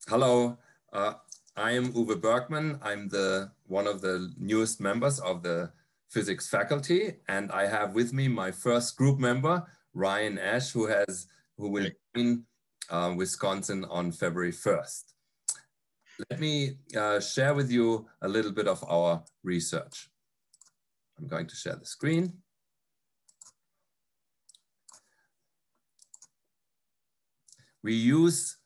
Hello, uh, I am Uwe Bergmann. I'm one of the newest members of the physics faculty, and I have with me my first group member, Ryan Ash, who will join Wisconsin on February 1st. Let me share with you a little bit of our research. I'm going to share the screen. We use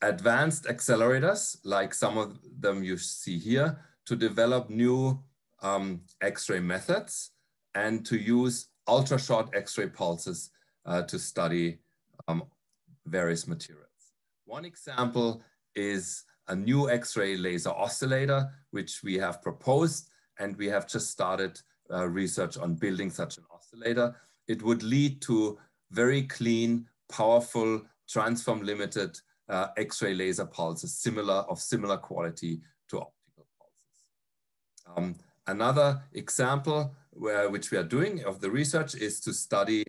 advanced accelerators, like some of them you see here, to develop new X-ray methods and to use ultra-short X-ray pulses to study various materials. One example is a new X-ray laser oscillator, which we have proposed, and we have just started research on building such an oscillator. It would lead to very clean, powerful, transform-limited X-ray laser pulses, of similar quality to optical pulses. Another example which we are doing of the research is to study,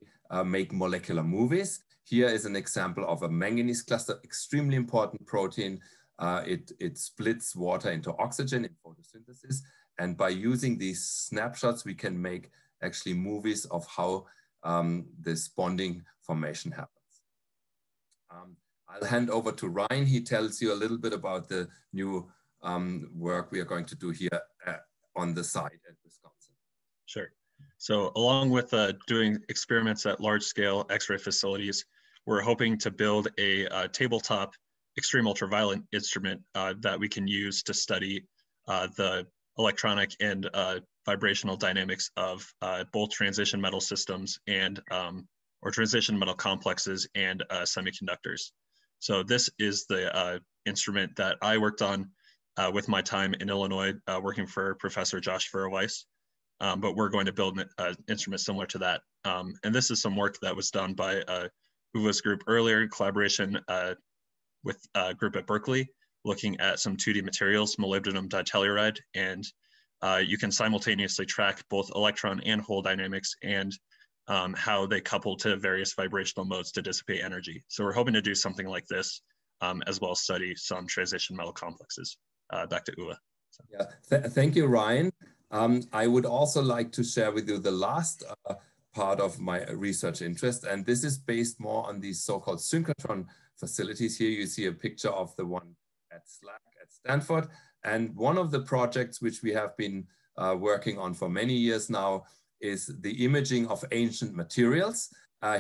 make molecular movies. Here is an example of a manganese cluster, extremely important protein. It splits water into oxygen in photosynthesis. And by using these snapshots, we can make actually movies of how this bonding formation happens. I'll hand over to Ryan. He tells you a little bit about the new work we are going to do here on the site at Wisconsin. Sure. So along with doing experiments at large-scale X-ray facilities, we're hoping to build a tabletop extreme ultraviolet instrument that we can use to study the electronic and vibrational dynamics of both transition metal systems and or transition metal complexes and semiconductors. So this is the instrument that I worked on with my time in Illinois, working for Professor Josh Furroweiss. But we're going to build an instrument similar to that. And this is some work that was done by Uwe's group earlier in collaboration with a group at Berkeley, looking at some 2D materials, molybdenum ditelluride, and you can simultaneously track both electron and hole dynamics and how they couple to various vibrational modes to dissipate energy. So we're hoping to do something like this, as well as study some transition metal complexes. Back to Uwe. So. Yeah, thank you, Ryan. I would also like to share with you the last part of my research interest, and this is based more on these so-called synchrotron facilities. Here you see a picture of the one at SLAC at Stanford, and one of the projects which we have been working on for many years now is the imaging of ancient materials.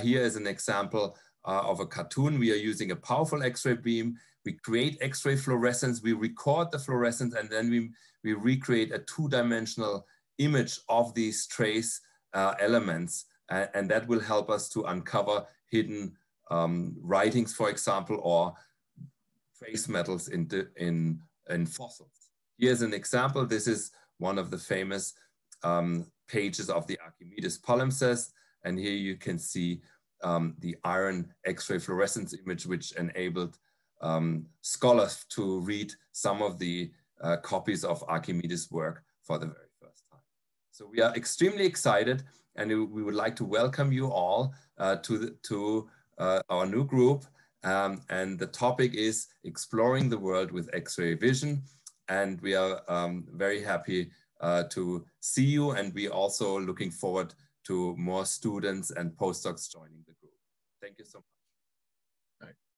Here is an example of a cartoon. We are using a powerful X-ray beam. We create X-ray fluorescence, we record the fluorescence, and then we recreate a two-dimensional image of these trace elements. And that will help us to uncover hidden writings, for example, or trace metals in fossils. Here's an example. This is one of the famous pages of the Archimedes palimpsest. And here you can see the iron X-ray fluorescence image, which enabled scholars to read some of the copies of Archimedes' work for the very first time. So we are extremely excited, and we would like to welcome you all to our new group. And the topic is exploring the world with X-ray vision. And we are very happy to see you. And we also looking forward to more students and postdocs joining the group. Thank you so much.